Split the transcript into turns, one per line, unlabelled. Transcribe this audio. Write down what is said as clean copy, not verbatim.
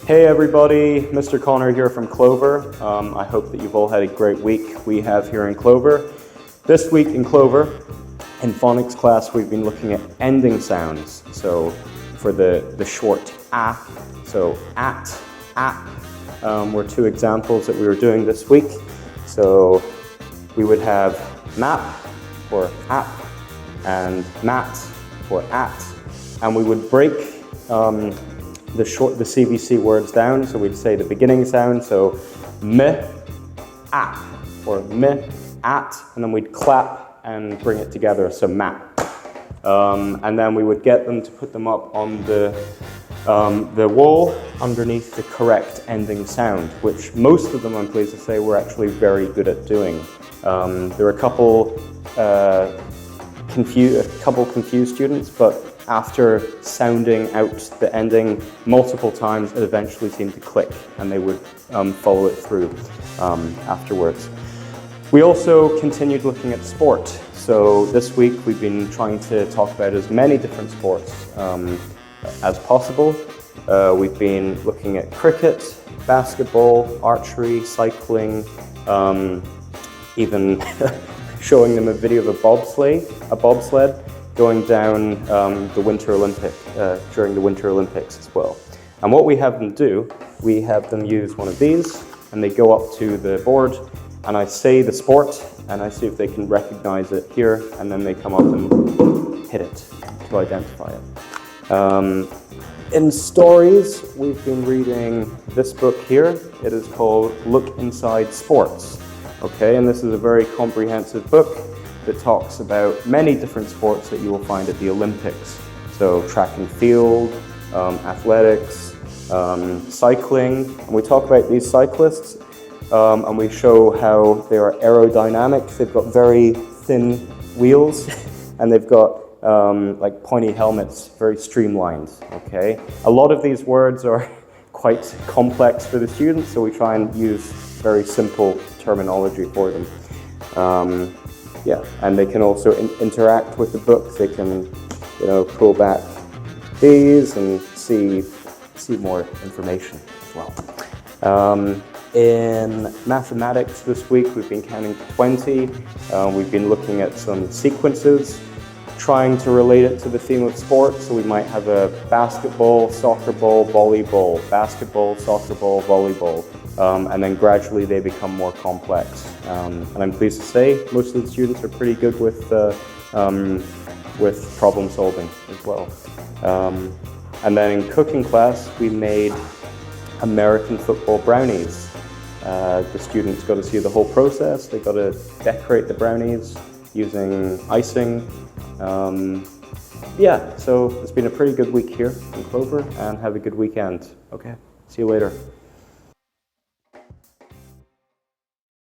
Hey everybody, Mr. Connor here from Clover. I hope that you've all had a great week we have here in Clover. This week in Clover, in phonics class, we've been looking at ending sounds. So for the short A, so at, were two examples that we were doing this week. So we would have map for app and mat for at, and we would break the CVC words down. So we'd say the beginning sound, so m, app, or m, at, and then we'd clap and bring it together, so map. And then we would get them to put them up on the wall underneath the correct ending sound, which most of them, I'm pleased to say, were actually very good at doing. There were a couple confused students, but after sounding out the ending multiple times, it eventually seemed to click, and they would follow it through afterwards. We also continued looking at sport. So this week we've been trying to talk about as many different sports as possible. We've been looking at cricket, basketball, archery, cycling, even showing them a video of a bobsled going down the Winter Olympic, during the Winter Olympics as well. And what we have them do, we have them use one of these, and they go up to the board, and I say the sport, and I see if they can recognize it here, and then they come up and hit it to identify it. In stories, we've been reading this book here. It is called Look Inside Sports. Okay, and this is a very comprehensive book that talks about many different sports that you will find at the Olympics. So track and field, athletics, cycling, and we talk about these cyclists, and we show how they are aerodynamic. They've got very thin wheels, and they've got like pointy helmets, very streamlined, okay? A lot of these words are quite complex for the students, so we try and use very simple terminology for them. Yeah, and they can also interact with the book. They can, pull back these and see more information as well. In mathematics this week, we've been counting to 20. We've been looking at some sequences, trying to relate it to the theme of sport. So we might have a basketball, soccer ball, volleyball, basketball, soccer ball, volleyball. And then gradually they become more complex. And I'm pleased to say most of the students are pretty good with problem solving as well. And then in cooking class, we made American football brownies. The students got to see the whole process. They got to decorate the brownies using icing. Yeah, so it's been a pretty good week here in Clover, and have a good weekend. Okay, see you later.